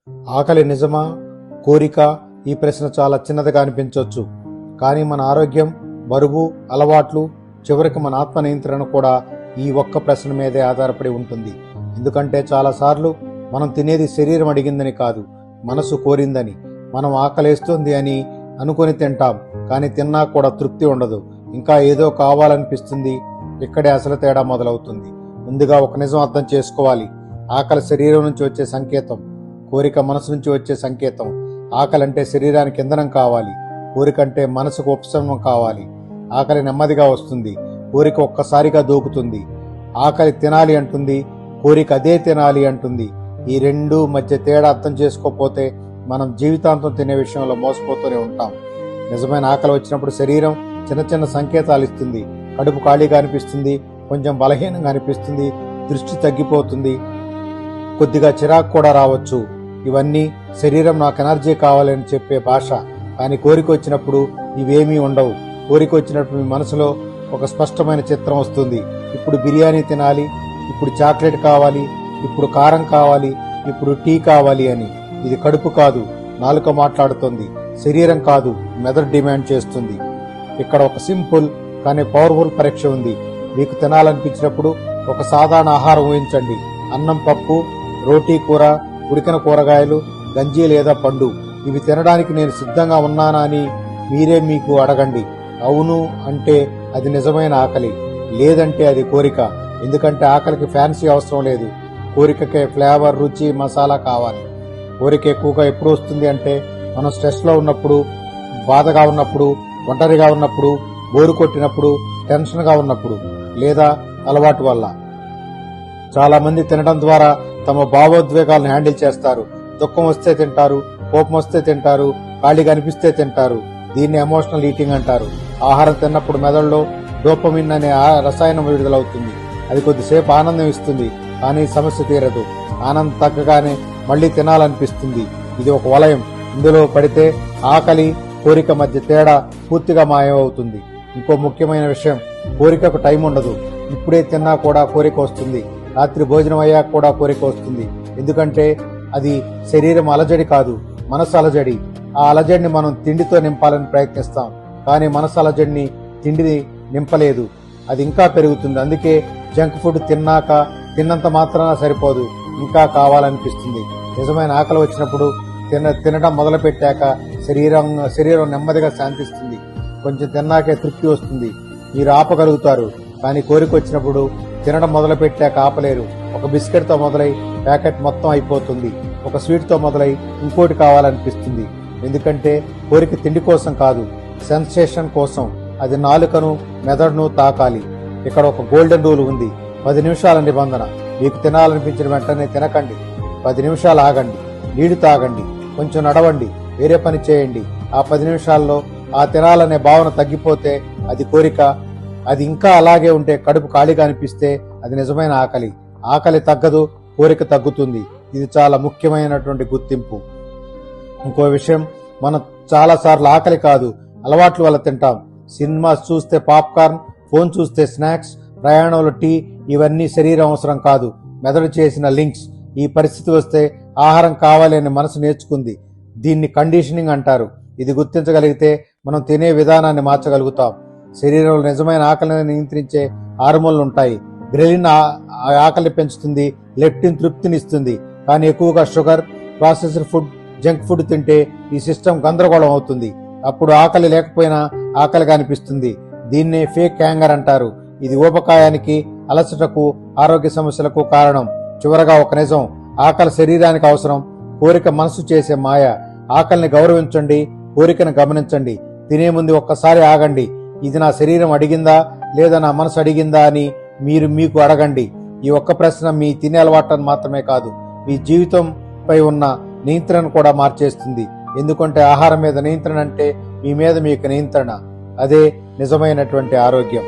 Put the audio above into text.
ఆకలి నిజమా, కోరిక? ఈ ప్రశ్న చాలా చిన్నదిగా అనిపించవచ్చు. కానీ మన ఆరోగ్యం, బరువు, అలవాట్లు, చివరికి మన ఆత్మ నియంత్రణ కూడా ఈ ఒక్క ప్రశ్న మీదే ఆధారపడి ఉంటుంది. ఎందుకంటే చాలాసార్లు మనం తినేది శరీరం అడిగిందని కాదు, మనసు కోరిందని. మనం ఆకలేస్తుంది అని అనుకుని తింటాం, కానీ తిన్నా కూడా తృప్తి ఉండదు, ఇంకా ఏదో కావాలనిపిస్తుంది. ఇక్కడే అసలు తేడా మొదలవుతుంది. ముందుగా ఒక నిజం అర్థం చేసుకోవాలి. ఆకలి శరీరం నుంచి వచ్చే సంకేతం, కోరిక మనసు నుంచి వచ్చే సంకేతం. ఆకలి అంటే శరీరానికి ఇంధనం కావాలి, కోరిక అంటే మనసుకు ఉపశమనం కావాలి. ఆకలి నెమ్మదిగా వస్తుంది, కోరిక ఒక్కసారిగా దూకుతుంది. ఆకలి తినాలి అంటుంది, కోరిక అదే తినాలి అంటుంది. ఈ రెండు మధ్య తేడా అర్థం చేసుకోకపోతే మనం జీవితాంతం తినే విషయంలో మోసపోతూనే ఉంటాం. నిజమైన ఆకలి వచ్చినప్పుడు శరీరం చిన్న చిన్న సంకేతాలు ఇస్తుంది. కడుపు ఖాళీగా అనిపిస్తుంది, కొంచెం బలహీనంగా అనిపిస్తుంది, దృష్టి తగ్గిపోతుంది, కొద్దిగా చిరాకు కూడా రావచ్చు. ఇవన్నీ శరీరం నాకు ఎనర్జీ కావాలని చెప్పే భాష. కానీ కోరిక వచ్చినప్పుడు ఇవేమీ ఉండవు. కోరిక వచ్చినప్పుడు మీ మనసులో ఒక స్పష్టమైన చిత్రం వస్తుంది. ఇప్పుడు బిర్యానీ తినాలి, ఇప్పుడు చాక్లెట్ కావాలి, ఇప్పుడు కారం కావాలి, ఇప్పుడు టీ కావాలి అని. ఇది కడుపు కాదు, నాలుక మాట్లాడుతుంది, శరీరం కాదు, మెదడు డిమాండ్ చేస్తుంది. ఇక్కడ ఒక సింపుల్ కానీ పవర్ఫుల్ పరీక్ష ఉంది. మీకు తినాలనిపించినప్పుడు ఒక సాధారణ ఆహారం ఊహించండి. అన్నం, పప్పు, రోటీ, కూర, ఉడికిన కూరగాయలు, గంజి లేదా పండు. ఇవి తినడానికి నేను సిద్ధంగా ఉన్నానా అని మీరే మీకు అడగండి. అవును అంటే అది నిజమైన ఆకలి, లేదంటే అది కోరిక. ఎందుకంటే ఆకలికి ఫ్యాన్సీ అవసరం లేదు, కోరికకే ఫ్లేవర్, రుచి, మసాలా కావాలి. కోరిక ఎక్కువగా ఎప్పుడు వస్తుంది అంటే మనం స్ట్రెస్ లో ఉన్నప్పుడు, బాధగా ఉన్నప్పుడు, ఒంటరిగా ఉన్నప్పుడు, బోరు కొట్టినప్పుడు, టెన్షన్ గా ఉన్నప్పుడు, లేదా అలవాటు వల్ల. చాలా మంది తినడం ద్వారా తమ భావోద్వేగాలను హ్యాండిల్ చేస్తారు. దుఃఖం వస్తే తింటారు, కోపం వస్తే తింటారు, ఖాళీగా అనిపిస్తే తింటారు. దీన్ని ఎమోషనల్ ఈటింగ్ అంటారు. ఆహారం తిన్నప్పుడు మెదడులో డోపమిన్ అనే రసాయనం విడుదలవుతుంది. అది కొద్దిసేపు ఆనందం ఇస్తుంది, కానీ సమస్య తీరదు. ఆనందం తగ్గగానే మళ్లీ తినాలనిపిస్తుంది. ఇది ఒక వలయం. ఇందులో పడితే ఆకలి, కోరిక మధ్య తేడా పూర్తిగా మాయమవుతుంది. ఇంకో ముఖ్యమైన విషయం, కోరికకు టైం ఉండదు. ఇప్పుడే తిన్నా కూడా కోరిక వస్తుంది, రాత్రి భోజనం అయ్యాక కూడా కోరిక వస్తుంది. ఎందుకంటే అది శరీరం అలజడి కాదు, మనసు అలజడి. ఆ అలజడిని మనం తిండితో నింపాలని ప్రయత్నిస్తాం, కానీ మనసు అలజడిని తిండిని నింపలేదు, అది ఇంకా పెరుగుతుంది. అందుకే జంక్ ఫుడ్ తిన్నంత మాత్రాన సరిపోదు, ఇంకా కావాలనిపిస్తుంది. నిజమైన ఆకలి వచ్చినప్పుడు తినడం మొదలు పెట్టాక శరీరం నెమ్మదిగా శాంతిస్తుంది. కొంచెం తిన్నాకే తృప్తి వస్తుంది, మీరు ఆపగలుగుతారు. కానీ కోరిక వచ్చినప్పుడు తినడం మొదలు పెట్టాక ఆపలేరు. ఒక బిస్కెట్ తో మొదలై ప్యాకెట్ మొత్తం అయిపోతుంది, ఒక స్వీట్ తో మొదలై ఇంకోటి కావాలనిపిస్తుంది. ఎందుకంటే కోరిక తిండి కోసం కాదు, సెన్సేషన్ కోసం. అది నాలుకను, మెదడును తాకాలి. ఇక్కడ ఒక గోల్డెన్ రూల్ ఉంది, 10 నిమిషాల నిబంధన. మీకు తినాలనిపించిన వెంటనే తినకండి, 10 నిమిషాలు ఆగండి, నీళ్లు తాగండి, కొంచెం నడవండి, వేరే పని చేయండి. ఆ 10 నిమిషాల్లో ఆ తినాలనే భావన తగ్గిపోతే అది కోరిక. అది ఇంకా అలాగే ఉంటే, కడుపు ఖాళీగా అనిపిస్తే అది నిజమైన ఆకలి. ఆకలి తగ్గదు, కోరిక తగ్గుతుంది. ఇది చాలా ముఖ్యమైనటువంటి గుర్తింపు. ఇంకో విషయం, మనం చాలా సార్లు ఆకలి కాదు, అలవాట్ల వల్ల తింటాం. సినిమా చూస్తే పాప్కార్న్, ఫోన్ చూస్తే స్నాక్స్, ప్రయాణంలో టీ, ఇవన్నీ శరీరం అవసరం కాదు, మెదడు చేసిన లింక్స్. ఈ పరిస్థితి వస్తే ఆహారం కావాలి అని మనసు నేర్చుకుంది. దీన్ని కండిషనింగ్ అంటారు. ఇది గుర్తించగలిగితే మనం తినే విధానాన్ని మార్చగలుగుతాం. శరీరంలో నిజమైన ఆకలిని నియంత్రించే హార్మోన్లు ఉంటాయి. గ్రెలిన్ ఆకలి పెంచుతుంది, లెప్టిన్ తృప్తినిస్తుంది. కానీ ఎక్కువగా sugar, processed food, junk food తింటే ఈ సిస్టమ్ గందరగోళం అవుతుంది. అప్పుడు ఆకలి లేకపోయినా ఆకలిగా అనిపిస్తుంది. దీన్నే ఫేక్ హ్యాంగర్ అంటారు. ఇది ఊబకాయానికి, అలసటకు, ఆరోగ్య సమస్యలకు కారణం. చివరగా ఒక నిజం, ఆకలి శరీరానికి అవసరం, కోరిక మనసు చేసే మాయ. ఆకలిని గౌరవించండి, కోరికను గమనించండి. తినే ముందు ఒక్కసారి ఆగండి. ఇది నా శరీరం అడిగిందా లేదా నా మనసు అడిగిందా అని మీకు అడగండి. ఈ ఒక్క ప్రశ్న మీ తినే అలవాట్లను మాత్రమే కాదు, మీ జీవితంపై ఉన్న నియంత్రణ కూడా మార్చేస్తుంది. ఎందుకంటే ఆహారం మీద నియంత్రణ అంటే మీ మీద మీకు నియంత్రణ. అదే నిజమైనటువంటి ఆరోగ్యం.